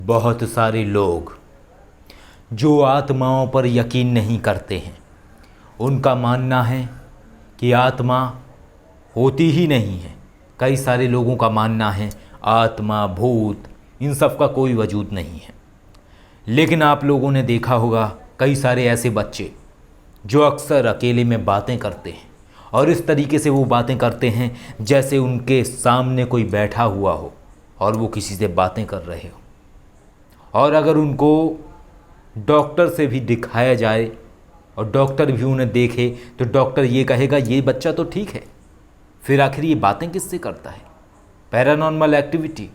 बहुत सारे लोग जो आत्माओं पर यकीन नहीं करते हैं, उनका मानना है कि आत्मा होती ही नहीं है। कई सारे लोगों का मानना है आत्मा, भूत, इन सब का कोई वजूद नहीं है। लेकिन आप लोगों ने देखा होगा कई सारे ऐसे बच्चे जो अक्सर अकेले में बातें करते हैं और इस तरीके से वो बातें करते हैं जैसे उनके सामने कोई बैठा हुआ हो और वो किसी से बातें कर रहे हो। और अगर उनको डॉक्टर से भी दिखाया जाए और डॉक्टर भी उन्हें देखे तो डॉक्टर ये कहेगा ये बच्चा तो ठीक है, फिर आखिर ये बातें किससे करता है। पैरानॉर्मल एक्टिविटी,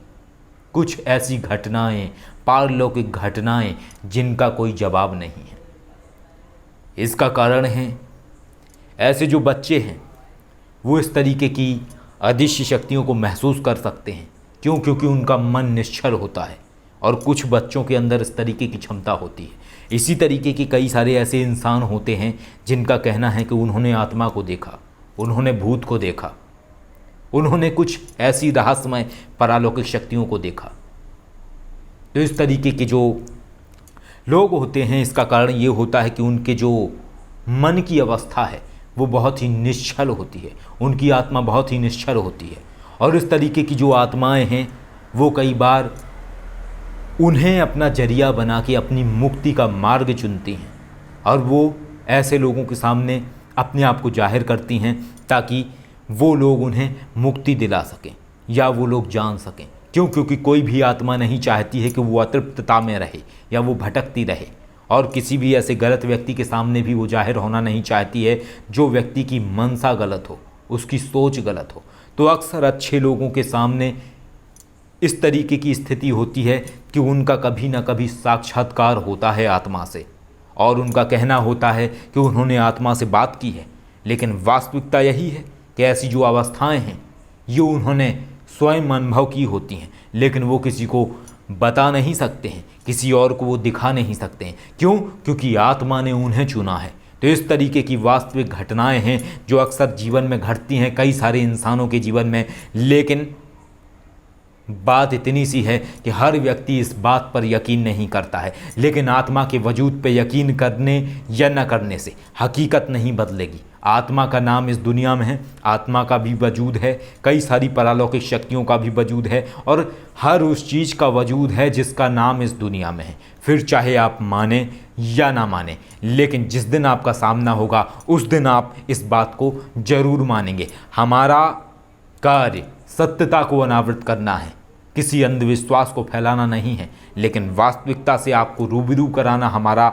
कुछ ऐसी घटनाएं, पारलौकिक घटनाएं जिनका कोई जवाब नहीं है। इसका कारण है ऐसे जो बच्चे हैं वो इस तरीके की अदृश्य शक्तियों को महसूस कर सकते हैं। क्यों? क्योंकि उनका मन निश्चल होता है और कुछ बच्चों के अंदर इस तरीके की क्षमता होती है। इसी तरीके के कई सारे ऐसे इंसान होते हैं जिनका कहना है कि उन्होंने आत्मा को देखा, उन्होंने भूत को देखा, उन्होंने कुछ ऐसी रहस्यमय परालौकिक शक्तियों को देखा। तो इस तरीके के जो लोग होते हैं, इसका कारण ये होता है कि उनके जो मन की अवस्था है वो बहुत ही निश्चल होती है, उनकी आत्मा बहुत ही निश्चल होती है। और इस तरीके की जो आत्माएं हैं वो कई बार उन्हें अपना जरिया बना के अपनी मुक्ति का मार्ग चुनती हैं और वो ऐसे लोगों के सामने अपने आप को जाहिर करती हैं ताकि वो लोग उन्हें मुक्ति दिला सकें या वो लोग जान सकें। क्यों? क्योंकि कोई भी आत्मा नहीं चाहती है कि वो अतृप्तता में रहे या वो भटकती रहे, और किसी भी ऐसे गलत व्यक्ति के सामने भी वो जाहिर होना नहीं चाहती है जो व्यक्ति की मनसा गलत हो, उसकी सोच गलत हो। तो अक्सर अच्छे लोगों के सामने इस तरीके की स्थिति होती है कि उनका कभी ना कभी साक्षात्कार होता है आत्मा से और उनका कहना होता है कि उन्होंने आत्मा से बात की है। लेकिन वास्तविकता यही है कि ऐसी जो अवस्थाएं हैं ये उन्होंने स्वयं अनुभव की होती हैं, लेकिन वो किसी को बता नहीं सकते हैं, किसी और को वो दिखा नहीं सकते हैं। क्यों? क्योंकि आत्मा ने उन्हें चुना है। तो इस तरीके की वास्तविक घटनाएं हैं जो अक्सर जीवन में घटती हैं कई सारे इंसानों के जीवन में। लेकिन बात इतनी सी है कि हर व्यक्ति इस बात पर यकीन नहीं करता है। लेकिन आत्मा के वजूद पे यकीन करने या न करने से हकीकत नहीं बदलेगी। आत्मा का नाम इस दुनिया में है, आत्मा का भी वजूद है, कई सारी परालौकिक शक्तियों का भी वजूद है और हर उस चीज़ का वजूद है जिसका नाम इस दुनिया में है। फिर चाहे आप माने या ना माने, लेकिन जिस दिन आपका सामना होगा उस दिन आप इस बात को ज़रूर मानेंगे। हमारा कार्य सत्यता को अनावृत करना है, किसी अंधविश्वास को फैलाना नहीं है, लेकिन वास्तविकता से आपको रूबरू कराना हमारा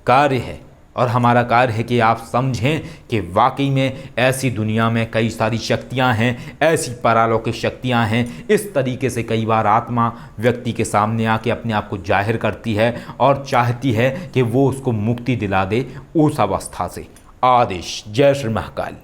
कार्य है। और हमारा कार्य है कि आप समझें कि वाकई में ऐसी दुनिया में कई सारी शक्तियां हैं, ऐसी परालौकिक शक्तियां हैं। इस तरीके से कई बार आत्मा व्यक्ति के सामने आके अपने आप को जाहिर करती है और चाहती है कि वो उसको मुक्ति दिला दे उस अवस्था से। आदेश। जय श्री महाकाल।